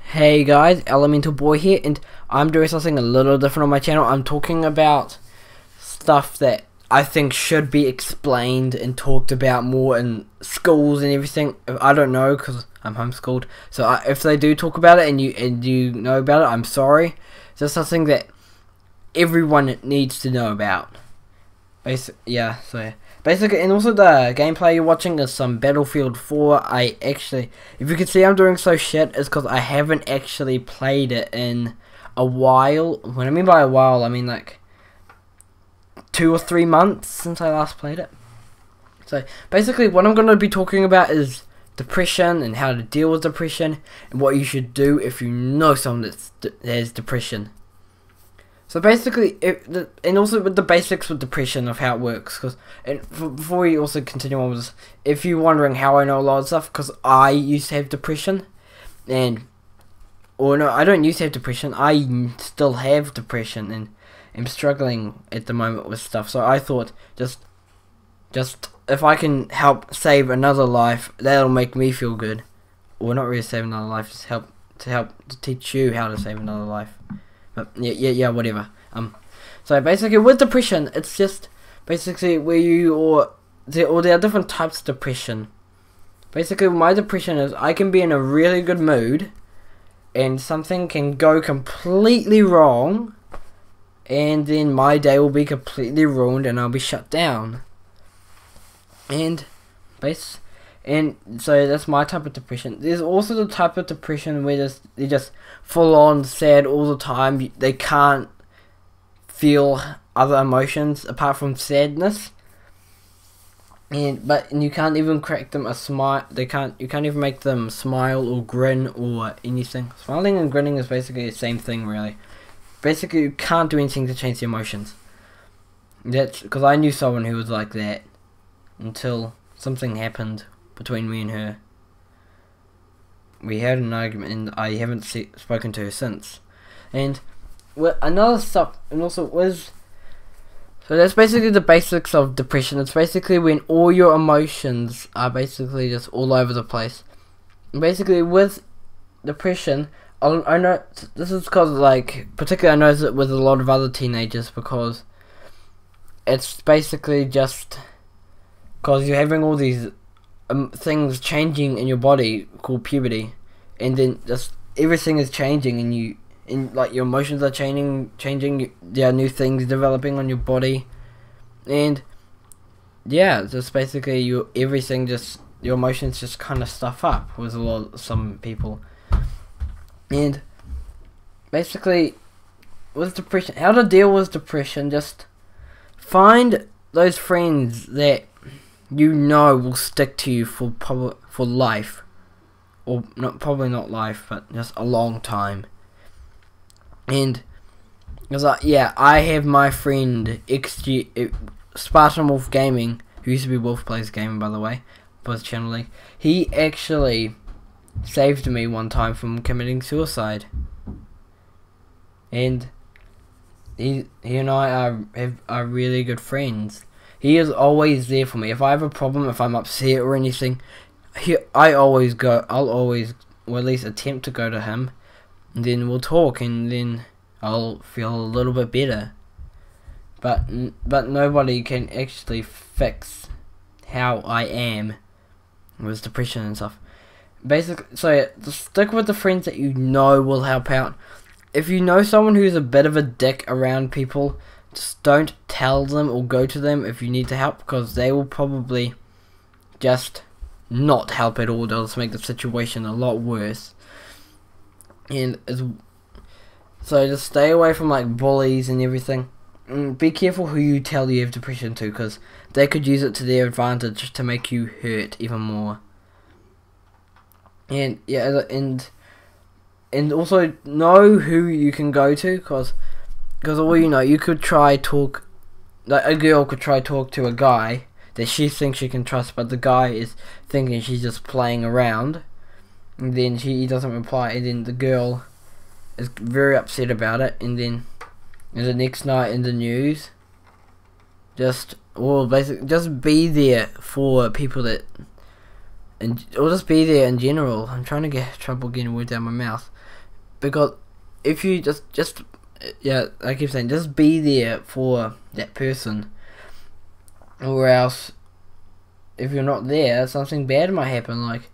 Hey guys, Elemental Boy here, and I'm doing something a little different on my channel. I'm talking about stuff that I think should be explained and talked about more in schools and everything. I don't know because I'm homeschooled, so if they do talk about it and you know about it, I'm sorry. It's just something that everyone needs to know about. Basically, and also the gameplay you're watching is some Battlefield 4. If you can see I'm doing so shit, it's because I haven't actually played it in a while. When I mean by a while, I mean like 2 or 3 months since I last played it. So basically what I'm going to be talking about is depression and how to deal with depression and what you should do if you know someone that has depression. So basically, and also with the basics with depression of how it works, before we also continue on with this, if you're wondering how I know a lot of stuff, because I used to have depression, or no, I don't used to have depression, I still have depression, and I'm struggling at the moment with stuff, so I thought, just if I can help save another life, that'll make me feel good, or not really save another life, just help to teach you how to save another life. But yeah, whatever. So basically, with depression, it's just basically there are different types of depression. Basically, my depression is I can be in a really good mood, and something can go completely wrong, and then my day will be completely ruined, and I'll be shut down. And so that's my type of depression. There's also the type of depression where they're just full on sad all the time. They can't feel other emotions apart from sadness. And you can't even crack them a smile. You can't even make them smile or grin or anything. Smiling and grinning is basically the same thing, really. Basically, you can't do anything to change the emotions. That's because I knew someone who was like that until something happened between me and her. We had an argument, and I haven't spoken to her since. And another stuff, and also so that's basically the basics of depression. It's basically when all your emotions are basically just all over the place. And basically, with depression, I know this is because, like, particularly I notice it with a lot of other teenagers, because it's basically just because you're having all these things changing in your body called puberty, and then just everything is changing, and like your emotions are changing. There are new things developing on your body, and yeah, just basically your emotions just kind of stuff up with some people. And basically with depression, how to deal with depression, just find those friends that you know will stick to you for life, or probably not life, but just a long time. And because I have my friend Spartan Wolf Gaming, who used to be Wolf Plays Gaming, by the way, both channel link. He actually saved me one time from committing suicide, and he and I are really good friends. He is always there for me. If I have a problem, if I'm upset or anything, I'll always, or at least attempt to go to him, and then we'll talk, and then I'll feel a little bit better. But nobody can actually fix how I am with depression and stuff. Basically, so just stick with the friends that you know will help out. If you know someone who's a bit of a dick around people, just don't tell them or go to them if you need to help, because they will probably just not help at all. They'll just make the situation a lot worse. And so just stay away from like bullies and everything. And be careful who you tell you have depression to, because they could use it to their advantage to make you hurt even more. And yeah, and also know who you can go to, because all you know, you could try talk, like a girl could try talk to a guy that she thinks she can trust, but the guy is thinking she's just playing around, and then he doesn't reply, and then the girl is very upset about it, and then the next night in the news, or basically just be there for people that, or just be there in general. I'm trying to get trouble getting words out of my mouth, because if you just yeah, I keep saying, just be there for that person, or else if you're not there, something bad might happen. Like,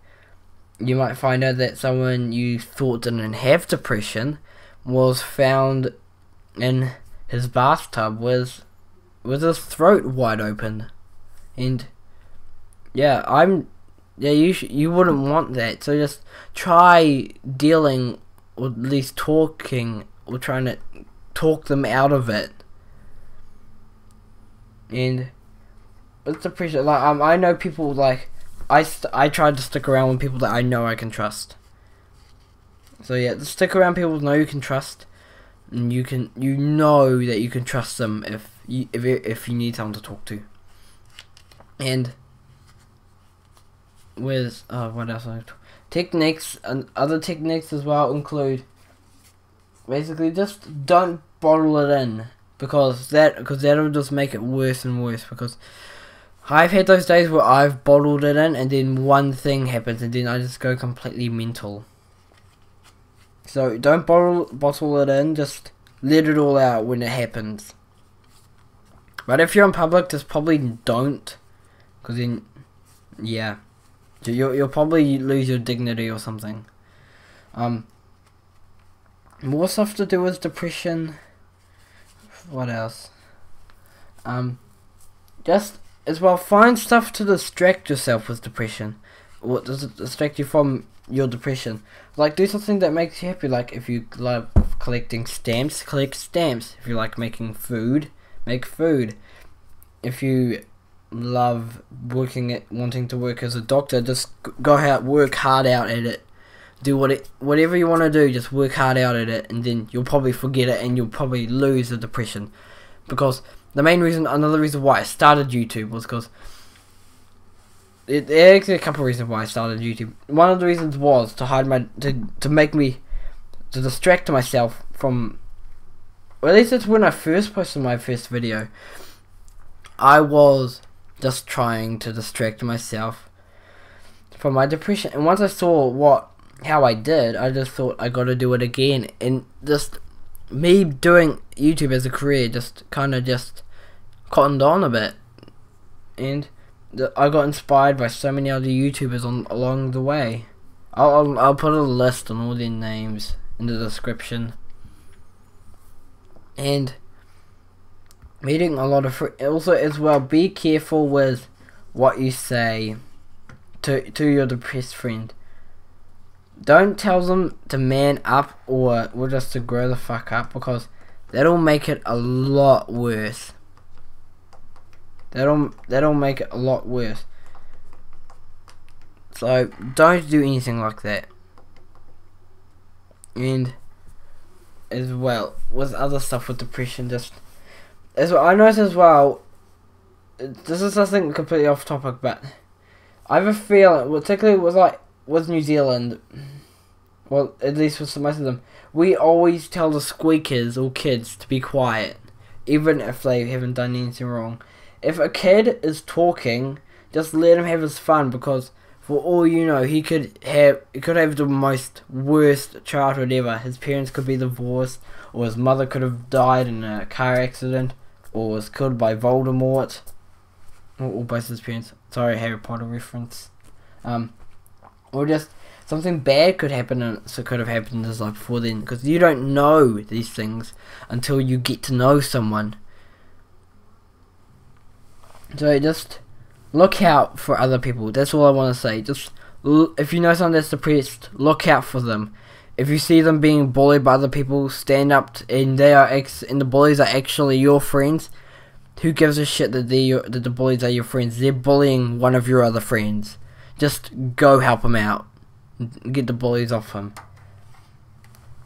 you might find out that someone you thought didn't have depression was found in his bathtub with his throat wide open, and yeah, you wouldn't want that. So just try dealing, or at least talking, or trying to talk them out of it. And with depression, like I know people, like I try to stick around with people that I know I can trust. So yeah, just stick around people you know you can trust, and you know that you can trust them if you need someone to talk to. And with what else? Techniques, and other techniques as well include, basically, just don't bottle it in, because that'll just make it worse and worse. Because I've had those days where I've bottled it in, and then one thing happens, and then I just go completely mental. So don't bottle it in. Just let it all out when it happens. But if you're in public, just probably don't, because then, yeah, you'll probably lose your dignity or something. More stuff to do with depression. What else? Just as well, find stuff to distract yourself with depression. What does it distract you from your depression? Like, do something that makes you happy. Like, if you love collecting stamps, collect stamps. If you like making food, make food. If you love wanting to work as a doctor, just go out, work hard out at it. Do whatever you want to do, just work hard out at it, and then you'll probably forget it, and you'll probably lose the depression. Because another reason why I started YouTube was because there are actually a couple of reasons why I started YouTube. One of the reasons was to distract myself from, or at least that's when I first posted my first video. I was just trying to distract myself from my depression, and once I saw how I did, I just thought I gotta do it again. And just me doing YouTube as a career just kind of just cottoned on a bit, and I got inspired by so many other YouTubers along the way. I'll put a list on all their names in the description. And meeting a lot of also as well, be careful with what you say to your depressed friend. Don't tell them to man up or just to grow the fuck up, because that'll make it a lot worse. That'll make it a lot worse. So don't do anything like that. And as well, with other stuff with depression, I noticed as well, this is something completely off topic, but I have a feeling, particularly with New Zealand, well, at least with most of them, we always tell the squeakers or kids to be quiet, even if they haven't done anything wrong. If a kid is talking, just let him have his fun, because for all you know, he could have the most worst childhood ever. His parents could be divorced, or his mother could have died in a car accident, or was killed by Voldemort, or both his parents. Sorry, Harry Potter reference. Or just something bad could happen, and so could have happened in his life before then, because you don't know these things until you get to know someone. So just look out for other people. That's all I want to say. Just if you know someone that's depressed, look out for them. If you see them being bullied by other people, stand up, and and the bullies are actually your friends. Who gives a shit that the bullies are your friends? They're bullying one of your other friends. Just go help them out. Get the bullies off him.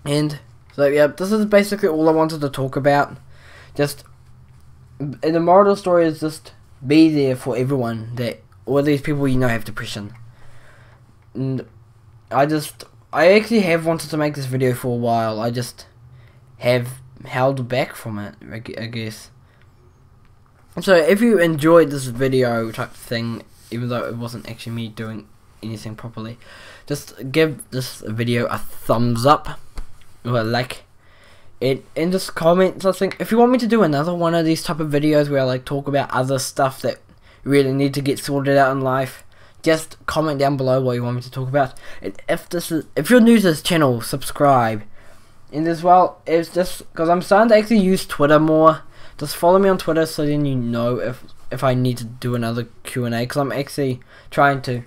And so yeah, this is basically all I wanted to talk about. And the moral of the story is just be there for everyone or these people you know have depression. And I actually have wanted to make this video for a while. I just have held back from it, I guess. So if you enjoyed this video type thing, even though it wasn't actually me doing anything properly, just give this video a thumbs up or a like. And just comment something. If you want me to do another one of these type of videos where I like talk about other stuff that really need to get sorted out in life, just comment down below what you want me to talk about. And if you're new to this channel, subscribe. And as well, it's just because I'm starting to actually use Twitter more. Just follow me on Twitter so then you know if I need to do another Q&A, because I'm actually trying to.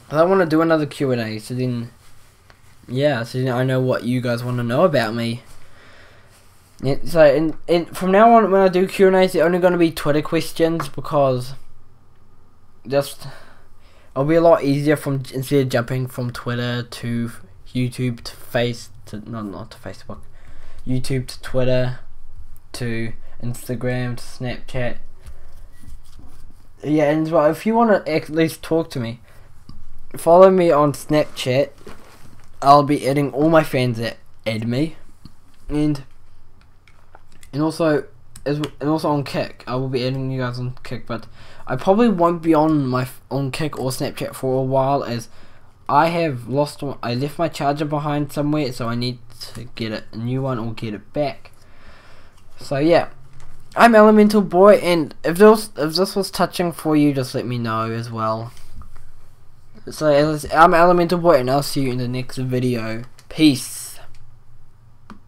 I want to do another Q&A, so then yeah, so then I know what you guys want to know about me. Yeah, so and from now on, when I do Q&As, they're only going to be Twitter questions, because just it'll be a lot easier from instead of jumping from Twitter to YouTube to not to Facebook, YouTube to Twitter to Instagram to Snapchat. Yeah, and well, if you want to at least talk to me, follow me on Snapchat. I'll be adding all my fans that add me, and also on Kick. I will be adding you guys on Kick, but I probably won't be on Kick or Snapchat for a while, as I left my charger behind somewhere, so I need to get a new one or get it back. So yeah, I'm Elemental Boy, and if this was touching for you, just let me know as well. So I'm Elemental Boy, and I'll see you in the next video. Peace.